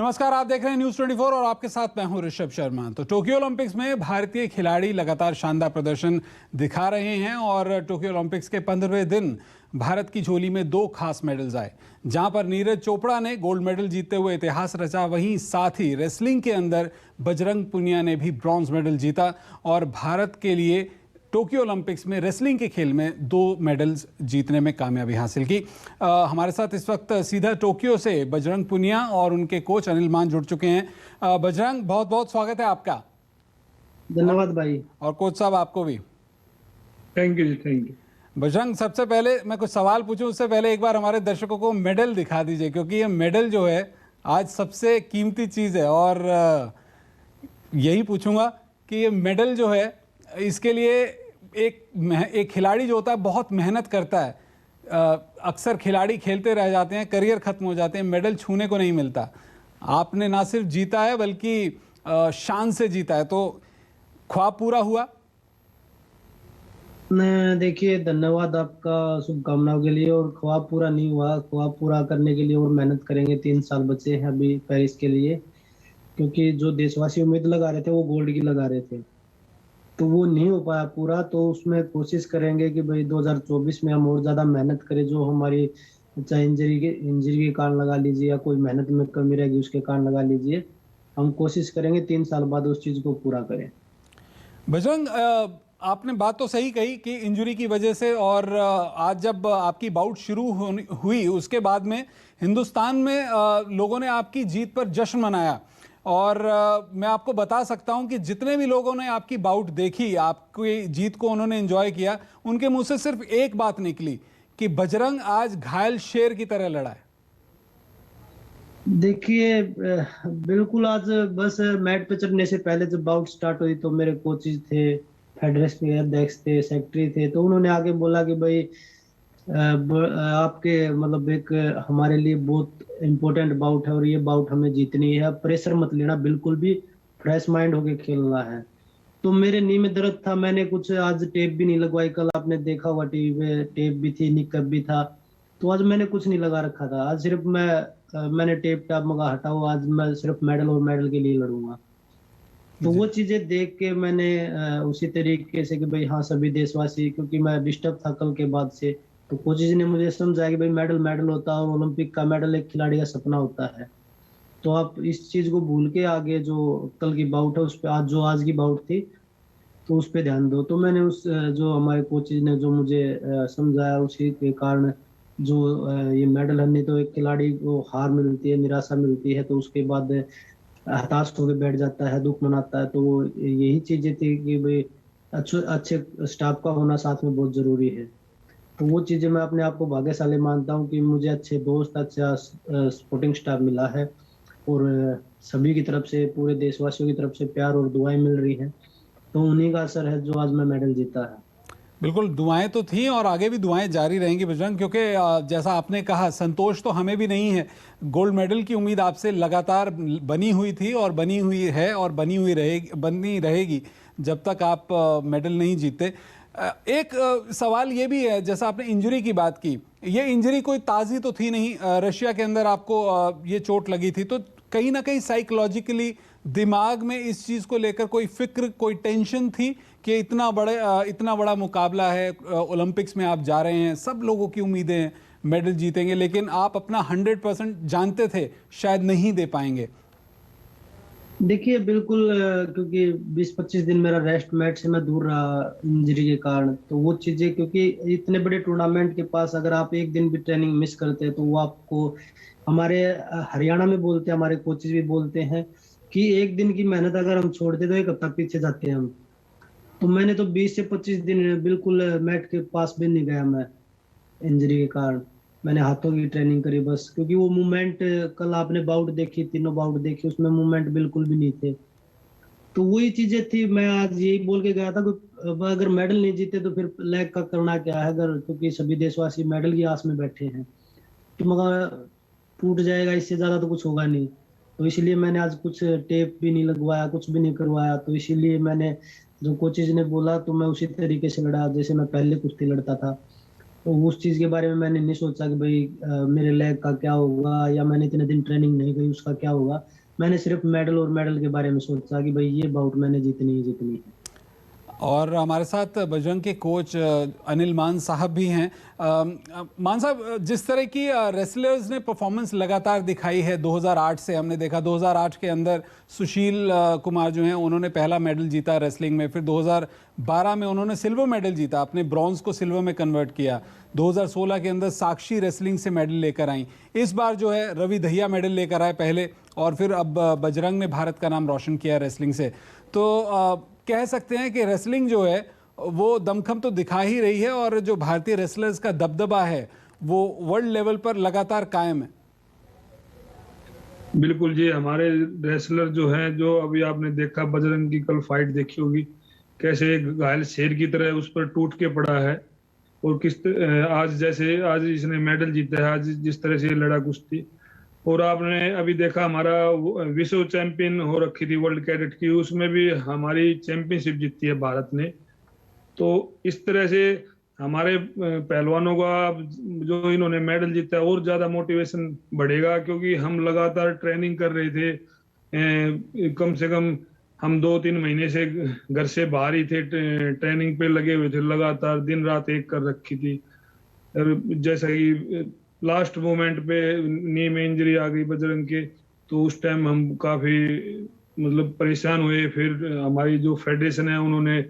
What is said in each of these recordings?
नमस्कार, आप देख रहे हैं न्यूज़ 24 और आपके साथ मैं हूं ऋषभ शर्मा। तो टोक्यो ओलंपिक्स में भारतीय खिलाड़ी लगातार शानदार प्रदर्शन दिखा रहे हैं और टोक्यो ओलंपिक्स के 15वें दिन भारत की झोली में 2 खास मेडल्स आए, जहां पर नीरज चोपड़ा ने गोल्ड मेडल जीतते हुए इतिहास रचा। वहीं साथ ही रेसलिंग के अंदर बजरंग पुनिया ने भी ब्रॉन्ज मेडल जीता और भारत के लिए टोक्यो ओलंपिक्स में रेसलिंग के खेल में 2 मेडल्स जीतने में कामयाबी हासिल की। हमारे साथ इस वक्त सीधा टोक्यो से बजरंग पुनिया और उनके कोच अनिल मान जुड़ चुके हैं। बजरंग, बहुत बहुत स्वागत है आपका। धन्यवाद भाई। और कोच साहब आपको भी थैंक यू जी, थैंक यू। बजरंग, सबसे पहले मैं कुछ सवाल पूछूं उससे पहले एक बार हमारे दर्शकों को मेडल दिखा दीजिए, क्योंकि ये मेडल जो है आज सबसे कीमती चीज़ है। और यही पूछूंगा कि ये मेडल जो है इसके लिए एक खिलाड़ी जो होता है बहुत मेहनत करता है। अक्सर खिलाड़ी खेलते रह जाते हैं, करियर खत्म हो जाते हैं, मेडल छूने को नहीं मिलता। आपने ना सिर्फ जीता है बल्कि शान से जीता है, तो ख्वाब पूरा हुआ? देखिए, धन्यवाद आपका शुभकामनाओं के लिए। और ख्वाब पूरा नहीं हुआ, ख्वाब पूरा करने के लिए और मेहनत करेंगे। 3 साल बचे हैं अभी पेरिस के लिए, क्योंकि जो देशवासी उम्मीद लगा रहे थे वो गोल्ड की लगा रहे थे, तो वो नहीं हो पाया पूरा। तो उसमें कोशिश करेंगे कि भाई 2024 में हम और ज़्यादा मेहनत करें। जो हमारी चाहे इंजरी के कारण लगा लीजिए या कोई मेहनत में कमी रहेगी उसके कारण लगा लीजिए, हम कोशिश करेंगे 3 साल बाद उस चीज़ को पूरा करें। बजरंग, आपने बात तो सही कही कि इंजरी की वजह से, और आज जब आपकी बाउट शुरू हुई उसके बाद में हिंदुस्तान में लोगों ने आपकी जीत पर जश्न मनाया। और मैं आपको बता सकता हूं कि जितने भी लोगों ने आपकी बाउट देखी, आपकी जीत को उन्होंने एंजॉय किया, उनके मुंह से सिर्फ एक बात निकली कि बजरंग आज घायल शेर की तरह लड़ा है। देखिए, बिल्कुल। आज बस मैट पे चढ़ने से पहले जब बाउट स्टार्ट हुई तो मेरे कोचेज थे, फेडरेशन के अध्यक्ष थे, सेक्रेटरी थे, तो उन्होंने आगे बोला कि भाई आपके मतलब एक हमारे लिए बहुत इम्पोर्टेंट बाउट है और ये बाउट हमें जीतनी है, प्रेशर मत लेना, बिल्कुल भी फ्रेश माइंड होके खेलना है। तो मेरे नी में दर्द था, मैंने कुछ आज टेप भी नहीं लगवाई। कल आपने देखा हुआ टीवी पे, टेप भी थी, निकअप भी था। तो आज मैंने कुछ नहीं लगा रखा था। आज सिर्फ मैंने टेप टाप मगा हटाओ, आज मैं सिर्फ मेडल और मेडल के लिए लड़ूंगा। तो वो चीजें देख के मैंने उसी तरीके से कि भाई हाँ, सभी देशवासी, क्योंकि मैं डिस्टर्ब था कल के बाद से, तो कोचेज ने मुझे समझाया कि भाई मेडल मेडल होता है और ओलंपिक का मेडल एक खिलाड़ी का सपना होता है। तो आप इस चीज को भूल के आगे जो कल की बाउट है उस पे, आज की बाउट थी, तो उस पे ध्यान दो। तो मैंने जो हमारे कोचेज ने जो मुझे समझाया, उसी के कारण जो ये मेडल है। नहीं तो एक खिलाड़ी को हार मिलती है, निराशा मिलती है, तो उसके बाद हताश होकर बैठ जाता है, दुख मनाता है। तो यही चीजें थी कि भाई अच्छे अच्छे स्टाफ का होना साथ में बहुत जरूरी है। तो वो चीजें मैं अपने आप को भाग्यशाली मानता हूँ कि मुझे अच्छे दोस्त, अच्छा सपोर्टिंग स्टाफ मिला है और सभी की तरफ से, पूरे देशवासियों की तरफ से प्यार और दुआएं मिल रही हैं। तो उन्हीं का असर है जो आज मैं मेडल जीता है। बिल्कुल, दुआएं तो थी और आगे भी दुआएं जारी रहेंगी बजरंग, क्योंकि जैसा आपने कहा, संतोष तो हमें भी नहीं है। गोल्ड मेडल की उम्मीद आपसे लगातार बनी हुई थी और बनी हुई है और बनी रहेगी जब तक आप मेडल नहीं जीतते। एक सवाल ये भी है, जैसा आपने इंजरी की बात की, ये इंजरी कोई ताज़ी तो थी नहीं। रशिया के अंदर आपको ये चोट लगी थी, तो कहीं ना कहीं साइकोलॉजिकली दिमाग में इस चीज़ को लेकर कोई फिक्र, कोई टेंशन थी कि इतना बड़ा मुकाबला है, ओलंपिक्स में आप जा रहे हैं, सब लोगों की उम्मीदें हैं मेडल जीतेंगे, लेकिन आप अपना 100% जानते थे शायद नहीं दे पाएंगे। देखिए, बिल्कुल। क्योंकि 20-25 दिन मेरा रेस्ट, मैच से मैं दूर रहा इंजरी के कारण। तो वो चीजें, क्योंकि इतने बड़े टूर्नामेंट के पास अगर आप एक दिन भी ट्रेनिंग मिस करते हैं तो वो आपको, हमारे हरियाणा में बोलते हैं, हमारे कोचेज भी बोलते हैं कि एक दिन की मेहनत अगर हम छोड़ दे तो 1 हफ्ता पीछे जाते हैं हम। तो मैंने तो 20 से 25 दिन बिल्कुल मैट के पास भी नहीं गया मैं, इंजरी के कारण। मैंने हाथों की ट्रेनिंग करी बस, क्योंकि वो मूवमेंट, कल आपने बाउट देखी, तीनों बाउट देखी, उसमें मूवमेंट बिल्कुल भी नहीं थे। तो वही चीजें थी। मैं आज यही बोल के गया था कि अब अगर मेडल नहीं जीते तो फिर लैग का करना क्या है, अगर, क्योंकि सभी देशवासी मेडल की आस में बैठे हैं। तो मगर टूट जाएगा, इससे ज्यादा तो कुछ होगा नहीं। तो इसलिए मैंने आज कुछ टेप भी नहीं लगवाया, कुछ भी नहीं करवाया। तो इसीलिए मैंने, जो कोचेज ने बोला, तो मैं उसी तरीके से लड़ा जैसे मैं पहले कुश्ती लड़ता था। तो उस चीज के बारे में मैंने नहीं सोचा कि भाई मेरे लेग का क्या होगा, या मैंने इतने दिन ट्रेनिंग नहीं की उसका क्या होगा। मैंने सिर्फ मेडल और मेडल के बारे में सोचा कि भाई ये बाउट मैंने जीतनी ही जीतनी है। और हमारे साथ बजरंग के कोच अनिल मान साहब भी हैं। मान साहब, जिस तरह की रेसलर्स ने परफॉर्मेंस लगातार दिखाई है 2008 से, हमने देखा 2008 के अंदर सुशील कुमार जो हैं उन्होंने पहला मेडल जीता रेसलिंग में, फिर 2012 में उन्होंने सिल्वर मेडल जीता, अपने ब्रॉन्ज को सिल्वर में कन्वर्ट किया। 2016 के अंदर साक्षी रेसलिंग से मेडल लेकर आई। इस बार जो है रवि दहिया मेडल लेकर आए पहले, और फिर अब बजरंग ने भारत का नाम रोशन किया रेसलिंग से। तो कह सकते हैं कि रेसलिंग जो है वो दमखम तो दिखा ही रही है, और जो भारतीय रेसलर्स का दबदबा है वो वर्ल्ड लेवल पर लगातार कायम है। बिल्कुल जी, हमारे रेसलर जो हैं, जो अभी आपने देखा बजरंग की कल फाइट देखी होगी, कैसे एक घायल शेर की तरह उस पर टूट के पड़ा है। और आज जैसे आज इसने मेडल जीता है, आज जिस तरह से लड़ा कुश्ती। और आपने अभी देखा हमारा विश्व चैंपियन हो रखी थी वर्ल्ड कैडेट की, उसमें भी हमारी चैंपियनशिप जीती है भारत ने। तो इस तरह से हमारे पहलवानों का जो इन्होंने मेडल जीता है और ज्यादा मोटिवेशन बढ़ेगा, क्योंकि हम लगातार ट्रेनिंग कर रहे थे। कम से कम हम 2-3 महीने से घर से बाहर ही थे, ट्रेनिंग पे लगे हुए थे, लगातार दिन रात एक कर रखी थी। जैसा कि लास्ट मोमेंट पे नी में इंजरी आ गई बजरंग के, तो उस टाइम हम काफी मतलब परेशान हुए। फिर हमारी जो फेडरेशन है उन्होंने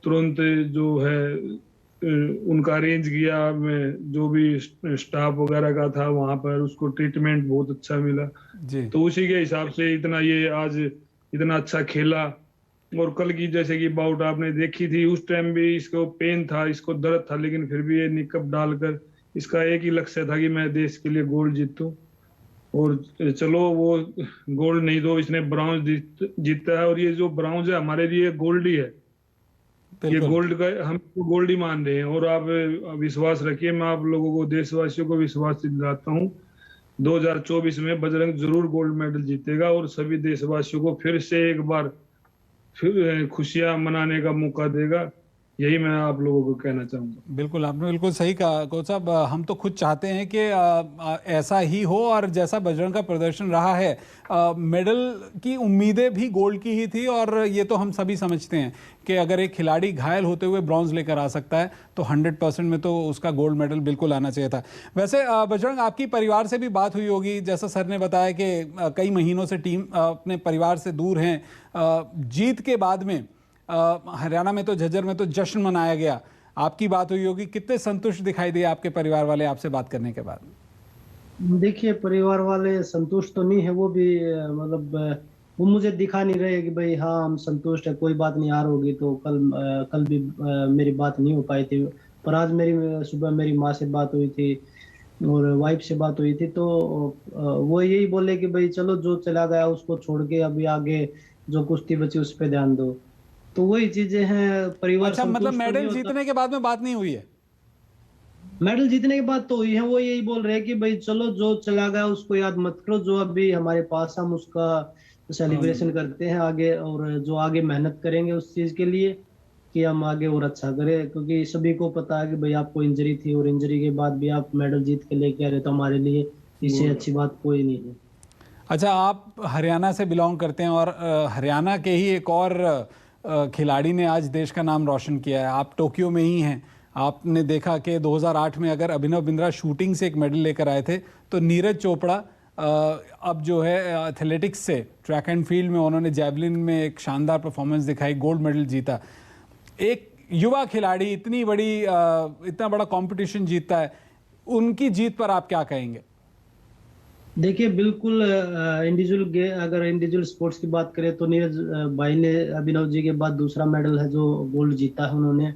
तुरंत जो है उनका अरेंज किया, जो भी स्टाफ वगैरह का था वहां पर, उसको ट्रीटमेंट बहुत अच्छा मिला जी। तो उसी के हिसाब से इतना ये आज इतना अच्छा खेला। और कल की जैसे कि बाउट आपने देखी थी, उस टाइम भी इसको पेन था, इसको दर्द था, लेकिन फिर भी ये निकअप डालकर इसका एक ही लक्ष्य था कि मैं देश के लिए गोल्ड जीतूं। और चलो वो गोल्ड नहीं तो इसने ब्रॉन्ज जीता है, और ये जो ब्रॉन्ज है हमारे लिए गोल्ड ही है। ये बिल्कुल। गोल्ड का हम तो गोल्ड ही मान रहे हैं। और आप विश्वास रखिए, मैं आप लोगों को, देशवासियों को विश्वास दिलाता हूँ, 2024 में बजरंग जरूर गोल्ड मेडल जीतेगा और सभी देशवासियों को फिर से एक बार फिर खुशियां मनाने का मौका देगा। यही मैं आप लोगों को कहना चाहूंगा। बिल्कुल, आपने बिल्कुल सही कहा कोच साहब। हम तो खुद चाहते हैं कि ऐसा ही हो, और जैसा बजरंग का प्रदर्शन रहा है, मेडल की उम्मीदें भी गोल्ड की ही थी। और ये तो हम सभी समझते हैं कि अगर एक खिलाड़ी घायल होते हुए ब्रॉन्ज लेकर आ सकता है तो 100% में तो उसका गोल्ड मेडल बिल्कुल आना चाहिए था। वैसे बजरंग, आपकी परिवार से भी बात हुई होगी, जैसा सर ने बताया कि कई महीनों से टीम अपने परिवार से दूर हैं। जीत के बाद में हरियाणा में तो, झज्जर में तो जश्न मनाया गया। आपकी बात हुई होगी, कितने संतुष्ट दिखाई दिए आपके परिवार वाले आपसे बात करने के बाद? देखिए, परिवार वाले संतुष्ट तो नहीं है, वो भी मतलब वो मुझे दिखा नहीं रहे कि भाई हाँ हम संतुष्ट है, कोई बात नहीं, हार होगी तो कल भी मेरी बात नहीं हो पाई थी। पर आज सुबह मेरी माँ से बात हुई थी और वाइफ से बात हुई थी, तो वो यही बोले कि भाई चलो, जो चला गया उसको छोड़ के अभी आगे जो कुश्ती बची उस पर ध्यान दो। तो वही चीजें हैं, परिवार अच्छा, मतलब संतुष्ट तो नहीं मेडल होता। जीतने के बाद में बात नहीं हुई है? मेडल जीतने के बाद तो हुई है, वो यही बोल रहे हैं कि भाई चलो, जो चला गया उसको याद मत करो, जो अभी हमारे पास हम उसका सेलिब्रेशन करते हैं आगे, और जो आगे मेहनत करेंगे उस चीज के लिए कि हम आगे और अच्छा करें। क्योंकि सभी को पता है कि भाई आपको इंजरी थी और इंजरी के बाद भी आप मेडल जीत के लेके आ रहे, तो हमारे लिए इससे अच्छी बात कोई नहीं है। अच्छा, आप हरियाणा से बिलोंग करते हैं, और हरियाणा के ही एक और खिलाड़ी ने आज देश का नाम रोशन किया है। आप टोक्यो में ही हैं। आपने देखा कि 2008 में अगर अभिनव बिंद्रा शूटिंग से एक मेडल लेकर आए थे, तो नीरज चोपड़ा अब जो है एथलेटिक्स से, ट्रैक एंड फील्ड में उन्होंने जैवलिन में एक शानदार परफॉर्मेंस दिखाई, गोल्ड मेडल जीता। एक युवा खिलाड़ी इतना बड़ा कंपटीशन जीतता है, उनकी जीत पर आप क्या कहेंगे? देखिए, बिल्कुल अगर इंडिविजुअल स्पोर्ट्स की बात करें तो नीरज भाई ने अभिनव जी के बाद दूसरा मेडल है जो गोल्ड जीता है उन्होंने।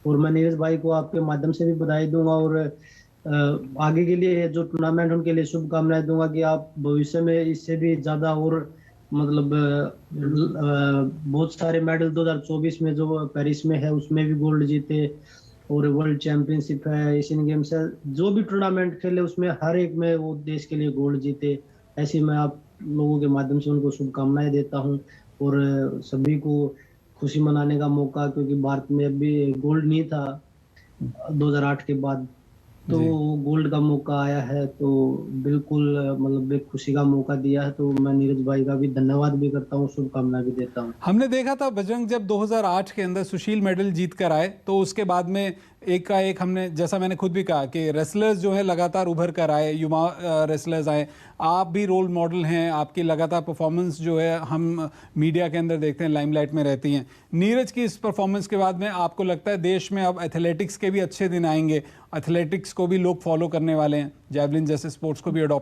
और मैं नीरज भाई को आपके माध्यम से भी बधाई दूंगा, और आगे के लिए जो टूर्नामेंट उनके लिए शुभकामनाएं दूंगा कि आप भविष्य में इससे भी ज्यादा और मतलब बहुत सारे मेडल 2024 में जो पेरिस में है उसमें भी गोल्ड जीते, और वर्ल्ड चैंपियनशिप है, एशियन गेम्स है, जो भी टूर्नामेंट खेले उसमें हर एक में वो देश के लिए गोल्ड जीते। ऐसी मैं आप लोगों के माध्यम से उनको शुभकामनाएं देता हूं। और सभी को खुशी मनाने का मौका, क्योंकि भारत में अभी गोल्ड नहीं था 2008 के बाद, तो जी। गोल्ड का मौका आया है, तो बिल्कुल मतलब एक खुशी का मौका दिया है, तो मैं नीरज भाई का भी धन्यवाद भी करता हूँ, शुभकामना भी देता हूँ। हमने देखा था बजरंग जब 2008 के अंदर सुशील मेडल जीत कर आए तो उसके बाद में एक का एक हमने, जैसा मैंने खुद भी कहा कि रेसलर्स जो है लगातार उभर कर आए, युवा रेसलर्स आए। आप भी रोल मॉडल हैं, आपकी लगातार परफॉर्मेंस जो है हम मीडिया के अंदर देखते हैं, लाइमलाइट में रहती हैं। नीरज की इस परफॉर्मेंस के बाद में आपको लगता है देश में अब एथलेटिक्स के भी अच्छे दिन आएंगे, एथलेटिक्स को भी लोग फॉलो करने वाले हैं, जैवलिन जैसे स्पोर्ट्स को भी अडॉप्ट